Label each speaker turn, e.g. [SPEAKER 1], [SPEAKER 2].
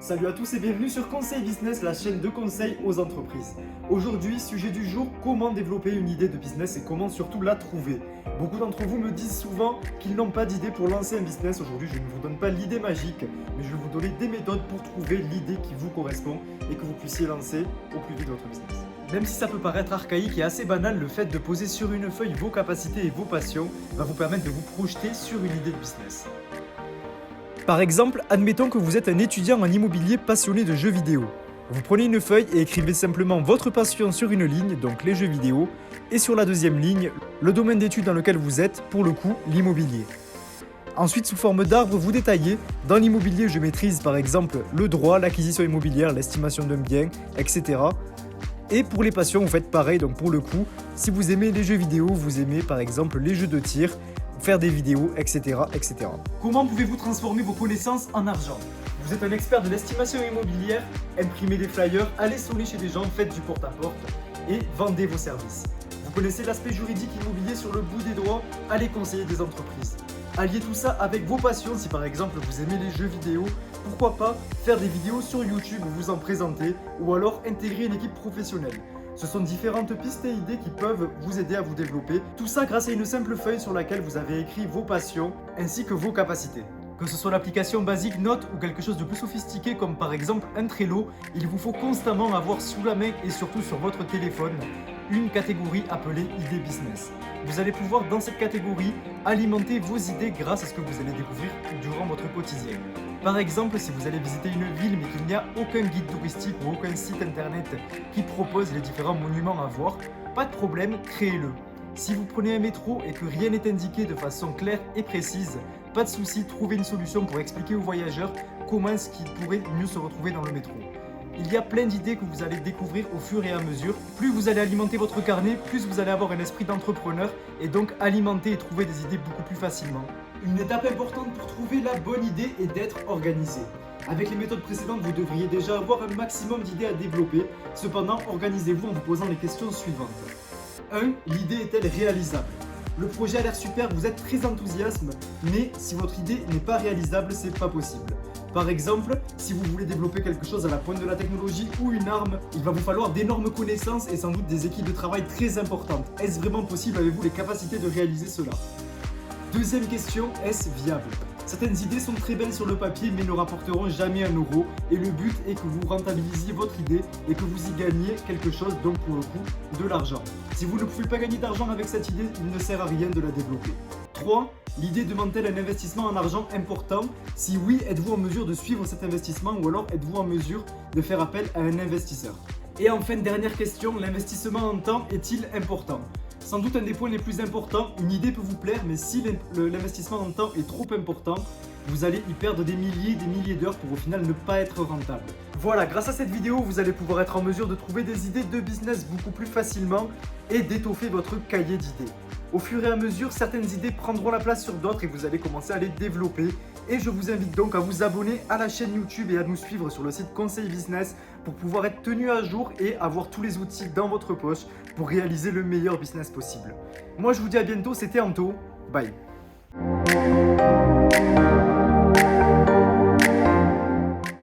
[SPEAKER 1] Salut à tous et bienvenue sur Conseil Business, la chaîne de conseil aux entreprises. Aujourd'hui, sujet du jour, comment développer une idée de business et comment surtout la trouver. Beaucoup d'entre vous me disent souvent qu'ils n'ont pas d'idée pour lancer un business. Aujourd'hui, je ne vous donne pas l'idée magique, mais je vais vous donner des méthodes pour trouver l'idée qui vous correspond et que vous puissiez lancer au plus vite votre business. Même si ça peut paraître archaïque et assez banal, le fait de poser sur une feuille vos capacités et vos passions va vous permettre de vous projeter sur une idée de business. Par exemple, admettons que vous êtes un étudiant en immobilier passionné de jeux vidéo. Vous prenez une feuille et écrivez simplement votre passion sur une ligne, donc les jeux vidéo, et sur la deuxième ligne, le domaine d'études dans lequel vous êtes, pour le coup, l'immobilier. Ensuite, sous forme d'arbre, vous détaillez. Dans l'immobilier, je maîtrise par exemple le droit, l'acquisition immobilière, l'estimation d'un bien, etc. Et pour les passions, vous faites pareil, donc pour le coup, si vous aimez les jeux vidéo, vous aimez par exemple les jeux de tir, faire des vidéos, etc., etc. Comment pouvez-vous transformer vos connaissances en argent? Vous êtes un expert de l'estimation immobilière, imprimez des flyers, allez sonner chez des gens, faites du porte-à-porte et vendez vos services. Vous connaissez l'aspect juridique immobilier sur le bout des doigts, allez conseiller des entreprises. Alliez tout ça avec vos passions, si par exemple vous aimez les jeux vidéo, pourquoi pas faire des vidéos sur YouTube où vous en présentez ou alors intégrer une équipe professionnelle. Ce sont différentes pistes et idées qui peuvent vous aider à vous développer. Tout ça grâce à une simple feuille sur laquelle vous avez écrit vos passions ainsi que vos capacités. Que ce soit l'application basique Note ou quelque chose de plus sophistiqué comme par exemple un Trello, il vous faut constamment avoir sous la main et surtout sur votre téléphone une catégorie appelée idées business. Vous allez pouvoir dans cette catégorie alimenter vos idées grâce à ce que vous allez découvrir durant votre quotidien. Par exemple, si vous allez visiter une ville mais qu'il n'y a aucun guide touristique ou aucun site internet qui propose les différents monuments à voir, pas de problème, créez-le. Si vous prenez un métro et que rien n'est indiqué de façon claire et précise, pas de souci, trouvez une solution pour expliquer aux voyageurs comment est-ce qu'ils pourraient mieux se retrouver dans le métro. Il y a plein d'idées que vous allez découvrir au fur et à mesure. Plus vous allez alimenter votre carnet, plus vous allez avoir un esprit d'entrepreneur et donc alimenter et trouver des idées beaucoup plus facilement. Une étape importante pour trouver la bonne idée est d'être organisé. Avec les méthodes précédentes, vous devriez déjà avoir un maximum d'idées à développer. Cependant, organisez-vous en vous posant les questions suivantes. 1. L'idée est-elle réalisable? Le projet a l'air super, vous êtes très enthousiaste, mais si votre idée n'est pas réalisable, c'est pas possible. Par exemple, si vous voulez développer quelque chose à la pointe de la technologie ou une arme, il va vous falloir d'énormes connaissances et sans doute des équipes de travail très importantes. Est-ce vraiment possible? Avez-vous les capacités de réaliser cela? Deuxième question, est-ce viable? Certaines idées sont très belles sur le papier mais ne rapporteront jamais un euro et le but est que vous rentabilisiez votre idée et que vous y gagniez quelque chose, donc pour le coup de l'argent. Si vous ne pouvez pas gagner d'argent avec cette idée, il ne sert à rien de la développer. 3. L'idée demande-t-elle un investissement en argent important? Si oui, êtes-vous en mesure de suivre cet investissement ou alors êtes-vous en mesure de faire appel à un investisseur? Et enfin, dernière question, l'investissement en temps est-il important? Sans doute un des points les plus importants, une idée peut vous plaire, mais si l'investissement en temps est trop important, vous allez y perdre des milliers d'heures pour au final ne pas être rentable. Voilà, grâce à cette vidéo, vous allez pouvoir être en mesure de trouver des idées de business beaucoup plus facilement et d'étoffer votre cahier d'idées. Au fur et à mesure, certaines idées prendront la place sur d'autres et vous allez commencer à les développer. Et je vous invite donc à vous abonner à la chaîne YouTube et à nous suivre sur le site Conseil Business pour pouvoir être tenu à jour et avoir tous les outils dans votre poche pour réaliser le meilleur business possible. Moi je vous dis à bientôt, c'était Anto, bye.